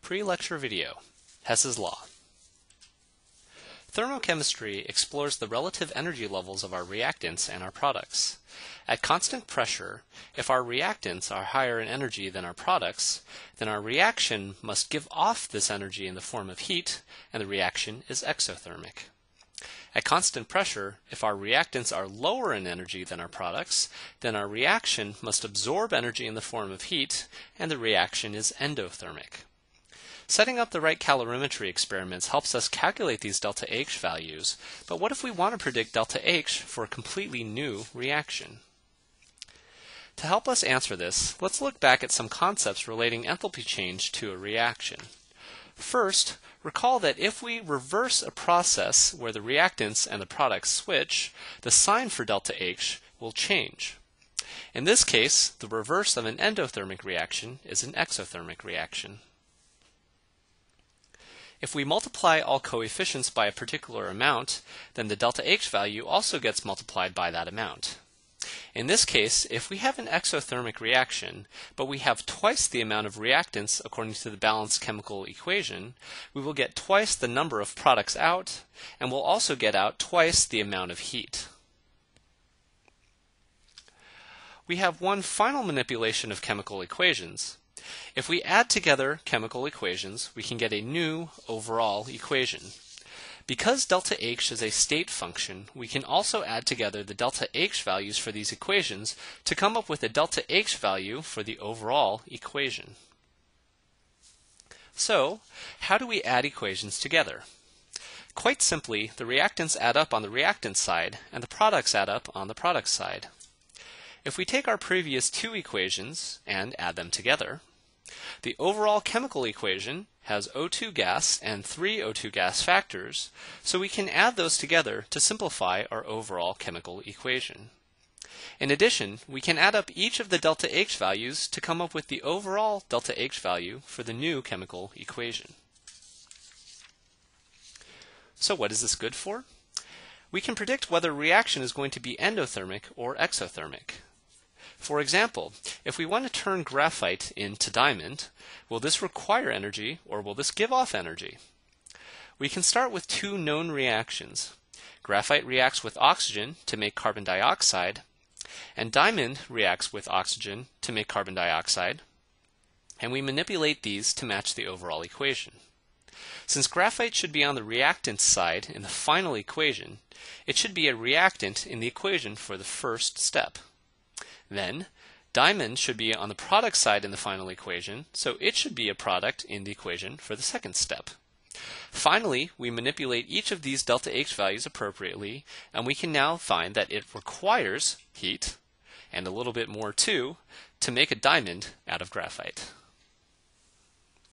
Pre-lecture video, Hess's Law. Thermochemistry explores the relative energy levels of our reactants and our products. At constant pressure, if our reactants are higher in energy than our products, then our reaction must give off this energy in the form of heat, and the reaction is exothermic. At constant pressure, if our reactants are lower in energy than our products, then our reaction must absorb energy in the form of heat, and the reaction is endothermic. Setting up the right calorimetry experiments helps us calculate these delta H values, but what if we want to predict delta H for a completely new reaction? To help us answer this, let's look back at some concepts relating enthalpy change to a reaction. First, recall that if we reverse a process where the reactants and the products switch, the sign for delta H will change. In this case, the reverse of an endothermic reaction is an exothermic reaction. If we multiply all coefficients by a particular amount, then the delta H value also gets multiplied by that amount. In this case, if we have an exothermic reaction, but we have twice the amount of reactants according to the balanced chemical equation, we will get twice the number of products out, and we'll also get out twice the amount of heat. We have one final manipulation of chemical equations. If we add together chemical equations, we can get a new overall equation. Because delta H is a state function, we can also add together the delta H values for these equations to come up with a delta H value for the overall equation. So, how do we add equations together? Quite simply, the reactants add up on the reactant side, and the products add up on the product side. If we take our previous two equations and add them together, the overall chemical equation has O2 gas and 3 O2 gas factors, so we can add those together to simplify our overall chemical equation. In addition, we can add up each of the delta H values to come up with the overall delta H value for the new chemical equation. So what is this good for? We can predict whether a reaction is going to be endothermic or exothermic. For example, if we want to turn graphite into diamond, will this require energy or will this give off energy? We can start with two known reactions. Graphite reacts with oxygen to make carbon dioxide, and diamond reacts with oxygen to make carbon dioxide, and we manipulate these to match the overall equation. Since graphite should be on the reactant side in the final equation, it should be a reactant in the equation for the first step. Then, diamond should be on the product side in the final equation, so it should be a product in the equation for the second step. Finally, we manipulate each of these delta H values appropriately, and we can now find that it requires heat, and a little bit more too, to make a diamond out of graphite.